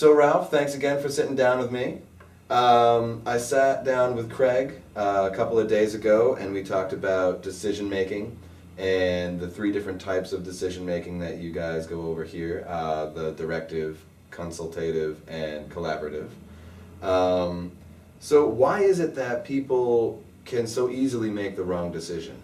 So Ralph, thanks again for sitting down with me. I sat down with Craig a couple of days ago and we talked about decision making and the three different types of decision making that you guys go over here, the directive, consultative, and collaborative. So why is it that people can so easily make the wrong decision?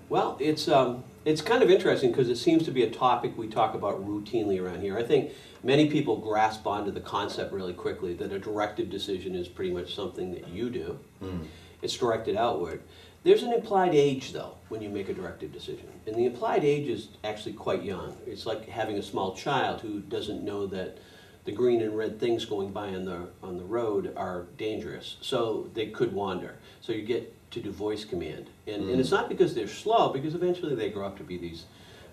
Well, it's kind of interesting because it seems to be a topic we talk about routinely around here. I think many people grasp onto the concept really quickly that a directive decision is pretty much something that you do. It's directed outward. There's an implied age, though, when you make a directive decision. And the implied age is actually quite young. It's like having a small child who doesn't know that the green and red things going by on the road are dangerous. So they could wander. So you get to do voice command. And it's not because they're slow, because eventually they grow up to be these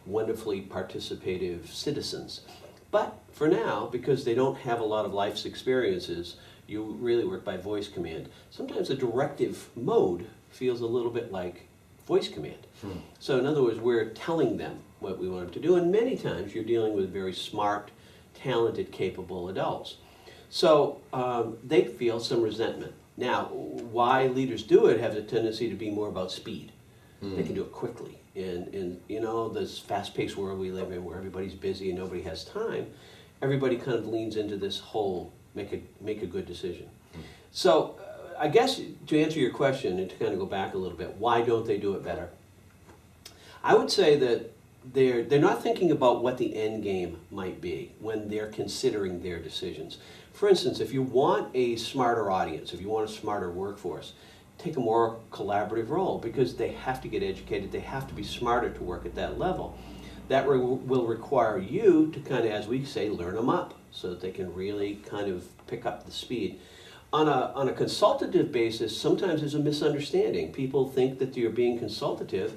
wonderfully participative citizens. But for now, because they don't have a lot of life's experiences, you really work by voice command. Sometimes the directive mode feels a little bit like voice command. So in other words, we're telling them what we want them to do, and many times you're dealing with very smart, talented, capable adults. So they feel some resentment. Now, why leaders do it has a tendency to be more about speed. They can do it quickly. In you know, this fast-paced world we live in where everybody's busy and nobody has time, everybody kind of leans into this whole make a good decision. So I guess to answer your question and to kind of go back a little bit, why don't they do it better? I would say that they're not thinking about what the end game might be when they're considering their decisions. For instance, if you want a smarter audience, if you want a smarter workforce, take a more collaborative role because they have to get educated, they have to be smarter to work at that level. That will require you to kind of, as we say, learn them up so that they can really kind of pick up the speed. On a consultative basis, sometimes there's a misunderstanding. People think that you're being consultative.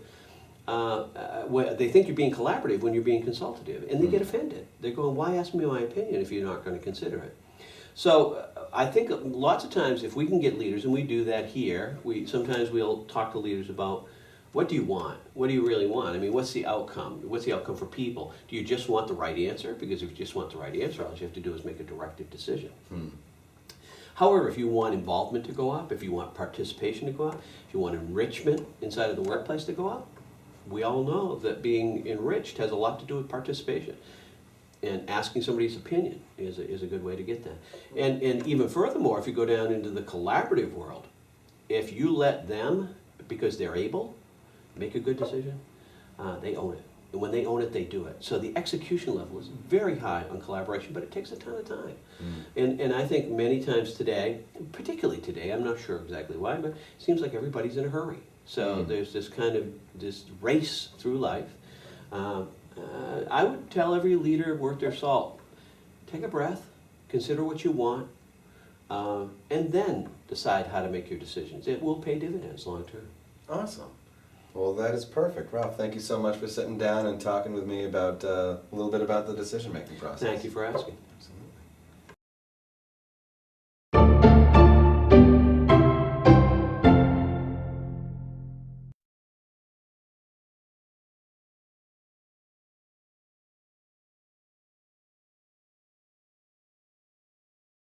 They think you're being collaborative when you're being consultative, and they get offended. They're going, why ask me my opinion if you're not going to consider it? So I think lots of times if we can get leaders, and we do that here, sometimes we'll talk to leaders about, what do you want? What do you really want? I mean, what's the outcome? What's the outcome for people? Do you just want the right answer? Because if you just want the right answer, all you have to do is make a directive decision. However, if you want involvement to go up, if you want participation to go up, if you want enrichment inside of the workplace to go up, we all know that being enriched has a lot to do with participation. And asking somebody's opinion is a good way to get that. And even furthermore, if you go down into the collaborative world, if you let them, because they're able, make a good decision, they own it. And when they own it, they do it. So the execution level is very high on collaboration, but it takes a ton of time. And I think many times today, particularly today, I'm not sure exactly why, but it seems like everybody's in a hurry. So there's this kind of this race through life. I would tell every leader worth their salt, take a breath, consider what you want, and then decide how to make your decisions. It will pay dividends long term. Awesome. Well, that is perfect. Ralph, thank you so much for sitting down and talking with me about a little bit about the decision-making process. Thank you for asking. Absolutely.